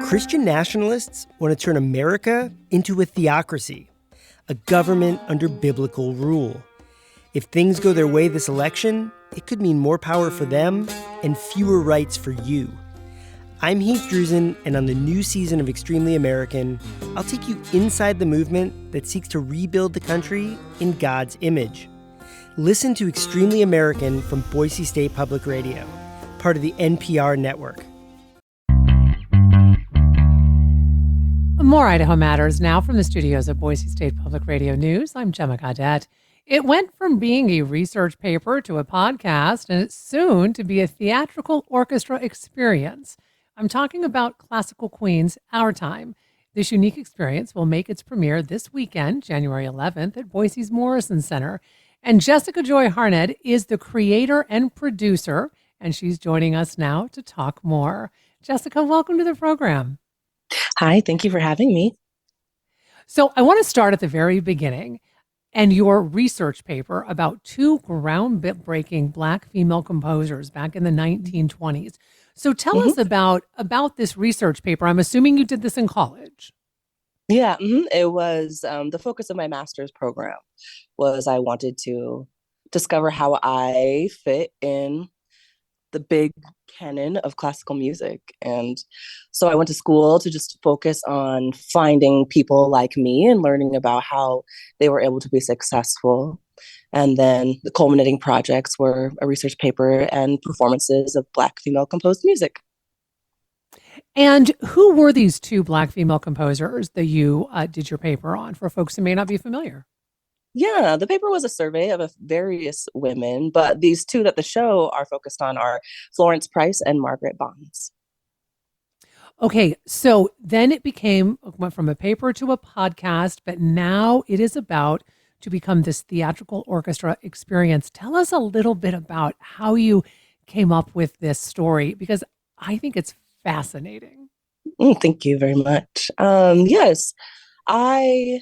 Christian nationalists want to turn America into a theocracy, a government under biblical rule. If things go their way this election, it could mean more power for them and fewer rights for you. I'm Heath Drusen, and on the new season of Extremely American, I'll take you inside the movement that seeks to rebuild the country in God's image. Listen to Extremely American from Boise State Public Radio, part of the NPR network. More Idaho Matters now from the studios of Boise State Public Radio News. I'm Gemma Gaudette. It went from being a research paper to a podcast, and it's soon to be a theatrical orchestra experience. I'm talking about Classical Queen's Our Time. This unique experience will make its premiere this weekend, January 11th, at Boise's Morrison Center. And Jessica Joy Harned is the creator and producer, and she's joining us now to talk more. Jessica, welcome to the program. Hi, thank you for having me. So I want to start at the very beginning and your research paper about two groundbreaking Black female composers back in the 1920s. So tell us about this research paper. I'm assuming you did this in college. Yeah, it was the focus of my master's program was I wanted to discover how I fit in the big canon of classical music. And so I went to school to just focus on finding people like me and learning about how they were able to be successful. And then the culminating projects were a research paper and performances of Black female composed music. And who were these two Black female composers that you did your paper on, for folks who may not be familiar? Yeah, the paper was a survey of various women, but these two that the show are focused on are Florence Price and Margaret Bonds. Okay, so then it went from a paper to a podcast, but now it is about to become this theatrical orchestra experience. Tell us a little bit about how you came up with this story, because I think it's fascinating. Thank you very much. Yes, I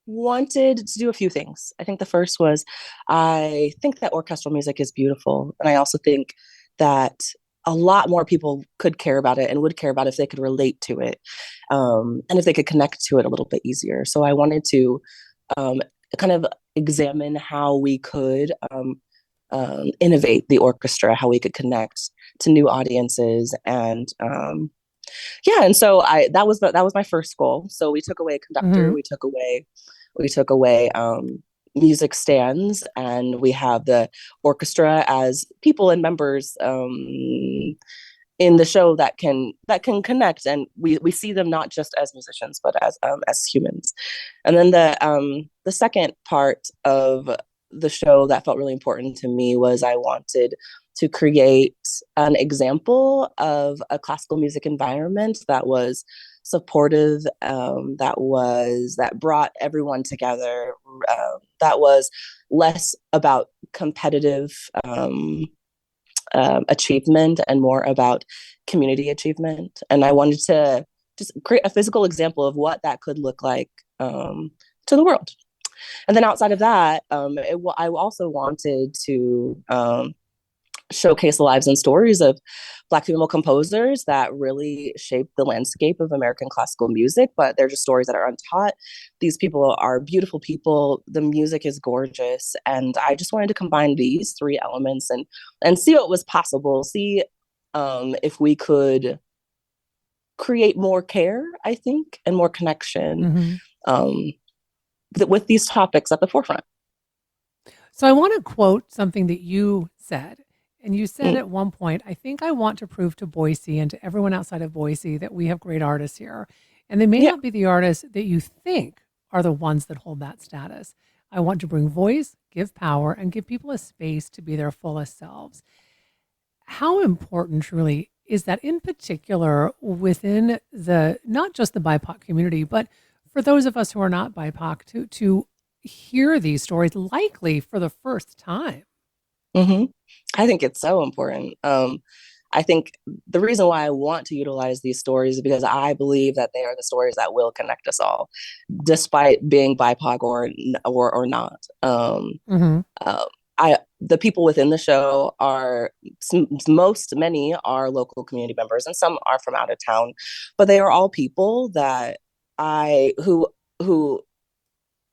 wanted to do a few things. I think the first was I think that orchestral music is beautiful. And I also think that a lot more people could care about it and would care about it if they could relate to it and if they could connect to it a little bit easier. So I wanted to kind of examine how we could innovate the orchestra, how we could connect to new audiences. And and so that was my first goal. So we took away a conductor, we took away music stands, and we have the orchestra as people and members in the show that can connect, and we see them not just as musicians but as humans. And then the second part of the show that felt really important to me was I wanted to create an example of a classical music environment that was supportive, that brought everyone together, that was less about competitive achievement and more about community achievement. And I wanted to just create a physical example of what that could look like to the world. And then outside of that, I also wanted to showcase the lives and stories of Black female composers that really shaped the landscape of American classical music, but they're just stories that are untaught. These people are beautiful people. The music is gorgeous. And I just wanted to combine these three elements and see what was possible, see if we could create more care, I think, and more connection with these topics at the forefront. So I want to quote something that you said. And you said at one point, I think I want to prove to Boise and to everyone outside of Boise that we have great artists here. And they may not be the artists that you think are the ones that hold that status. I want to bring voice, give power, and give people a space to be their fullest selves. How important truly is that, in particular within not just the BIPOC community, but for those of us who are not BIPOC to hear these stories likely for the first time? I think it's so important. I think the reason why I want to utilize these stories is because I believe that they are the stories that will connect us all, despite being BIPOC or not. the people within the show are many are local community members, and some are from out of town, but they are all people that who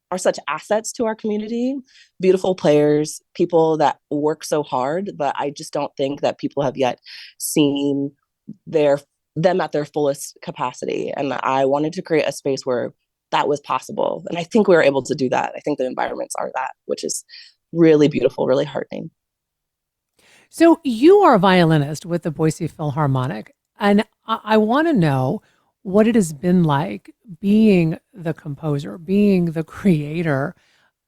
are such assets to our community, beautiful players, people that work so hard, but I just don't think that people have yet seen them at their fullest capacity. And I wanted to create a space where that was possible. And I think we were able to do that. I think the environments are that, which is really beautiful, really heartening. So you are a violinist with the Boise Philharmonic, and I want to know what it has been like being the composer, being the creator,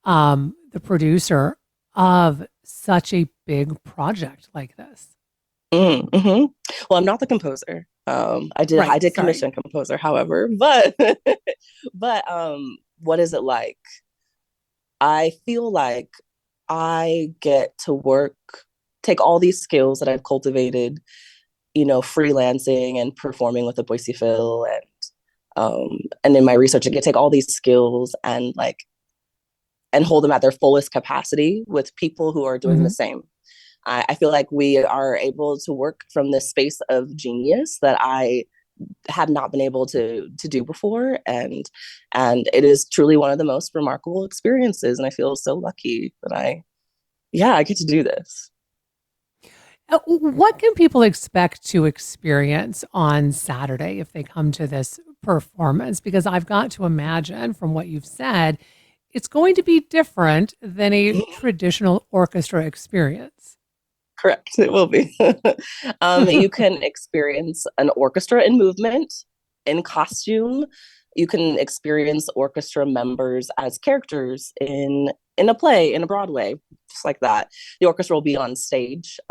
the producer of such a big project like this. Mm-hmm. Well, I'm not the composer. I did commission composer, however, but what is it like? I feel like I get to take all these skills that I've cultivated, freelancing and performing with the Boise Phil, and in my research, I get to take all these skills and hold them at their fullest capacity with people who are doing the same. I feel like we are able to work from this space of genius that I had not been able to do before, and it is truly one of the most remarkable experiences, and I feel so lucky that I get to do this. What can people expect to experience on Saturday if they come to this performance? Because I've got to imagine from what you've said, it's going to be different than a traditional orchestra experience. Correct. It will be. You can experience an orchestra in movement, in costume. You can experience orchestra members as characters in a play, in a Broadway, just like that. The orchestra will be on stage.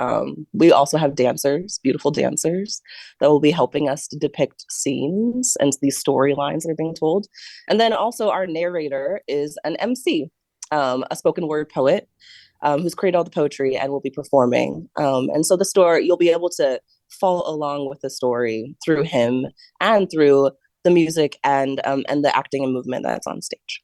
We also have dancers, beautiful dancers, that will be helping us to depict scenes and these storylines that are being told. And then also our narrator is an MC, a spoken word poet, who's created all the poetry and will be performing. And so the story, you'll be able to follow along with the story through him and through the music and the acting and movement that's on stage.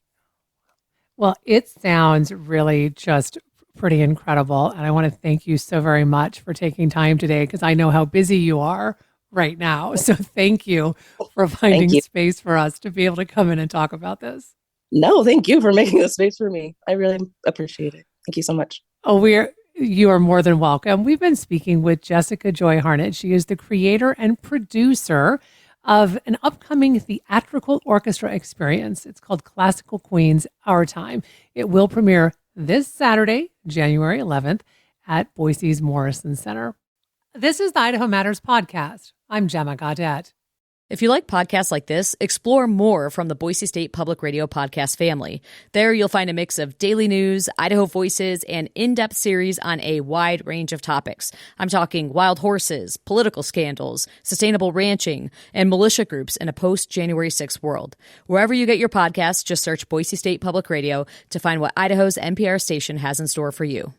Well, it sounds really just pretty incredible. And I want to thank you so very much for taking time today, because I know how busy you are right now. So thank you for finding space for us to be able to come in and talk about this. No, thank you for making the space for me. I really appreciate it. Thank you so much. Oh, you are more than welcome. We've been speaking with Jessica Joy Harnett. She is the creator and producer of an upcoming theatrical orchestra experience. It's called Classical Queens, Our Time. It will premiere this Saturday, January 11th, at Boise's Morrison Center. This is the Idaho Matters podcast. I'm Gemma Gaudette. If you like podcasts like this, explore more from the Boise State Public Radio podcast family. There you'll find a mix of daily news, Idaho Voices, and in-depth series on a wide range of topics. I'm talking wild horses, political scandals, sustainable ranching, and militia groups in a post-January 6th world. Wherever you get your podcasts, just search Boise State Public Radio to find what Idaho's NPR station has in store for you.